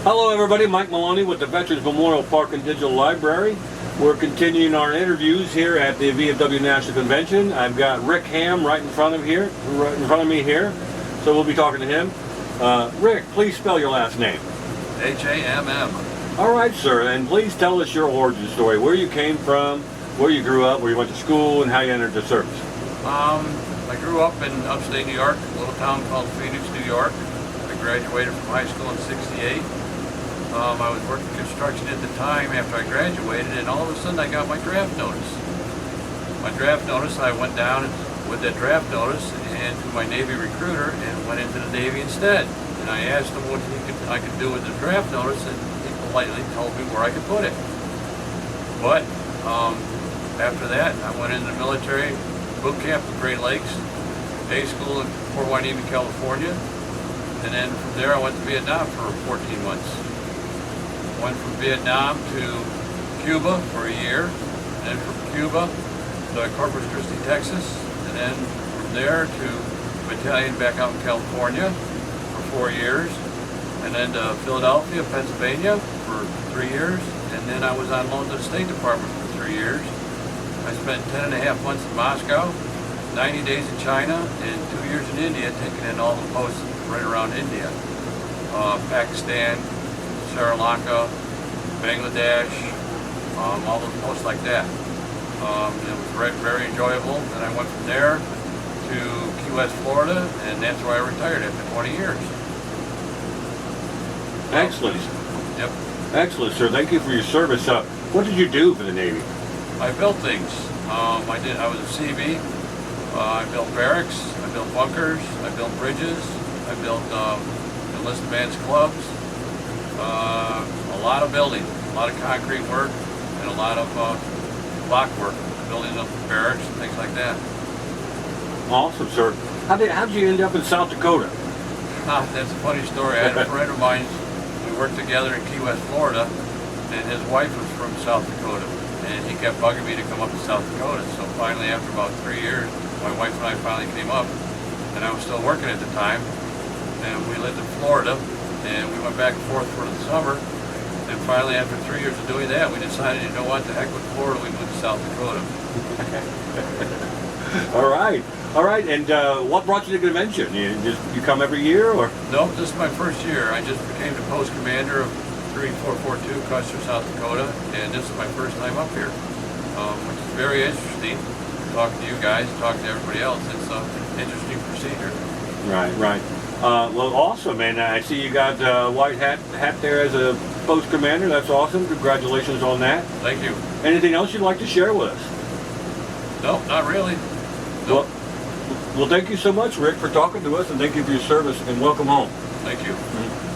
Hello everybody, Mike Maloney with the Veterans Memorial Park and Digital Library. We're continuing our interviews here at the VFW National Convention. I've got Rick Hamm right in front of me here. So we'll be talking to him. Rick, please spell your last name. Hamm. All right, sir, and please tell us your origin story, where you came from, where you grew up, where you went to school, and how you entered the service. I grew up in upstate New York, a little town called Phoenix, New York. I graduated from high school in '68. I was working construction at the time after I graduated, and all of a sudden I got my draft notice. I went down with that draft notice and to my Navy recruiter and went into the Navy instead. And I asked him what I could do with the draft notice, and he politely told me where I could put it. But after that, I went into the military boot camp in Great Lakes, day school in Fort Hueneme, California, and then from there I went to Vietnam for 14 months. Went from Vietnam to Cuba for a year, and then from Cuba to Corpus Christi, Texas, and then from there to a battalion back out in California for 4 years, and then to Philadelphia, Pennsylvania for 3 years, and then I was on loan to the State Department for 3 years. I spent 10.5 months in Moscow, 90 days in China, and 2 years in India, taking in all the posts right around India. Pakistan, Sri Lanka, Bangladesh, all those posts like that. It was very, very enjoyable. And I went from there to Key West, Florida, and that's where I retired after 20 years. Excellent. Yep. Excellent, sir. Thank you for your service. What did you do for the Navy? I built things. I was a CV. I built barracks. I built bunkers. I built bridges. I built enlisted men's clubs. A lot of building, a lot of concrete work, and a lot of block work, building up barracks and things like that. Awesome, sir. How did you end up in South Dakota? That's a funny story. I had a friend of mine, we worked together in Key West, Florida, and his wife was from South Dakota, and he kept bugging me to come up to South Dakota. So finally, after about 3 years, my wife and I finally came up, and I was still working at the time, and we lived in Florida, and we went back and forth for the summer. And finally, after 3 years of doing that, we decided, you know what, the heck with Florida, we moved to South Dakota. All right. And what brought you to the convention? You come every year, or? Nope, this is my first year. I just became the post commander of 3442 Custer, South Dakota, and this is my first time up here, which is very interesting. Talking to you guys, talking to everybody else, it's an interesting procedure. Right. Well, awesome, man. I see you got white hat there as a post commander. That's awesome. Congratulations on that. Thank you. Anything else you'd like to share with us? No, not really. Nope. Well, thank you so much, Rick, for talking to us, and thank you for your service, and welcome home. Thank you. Mm-hmm.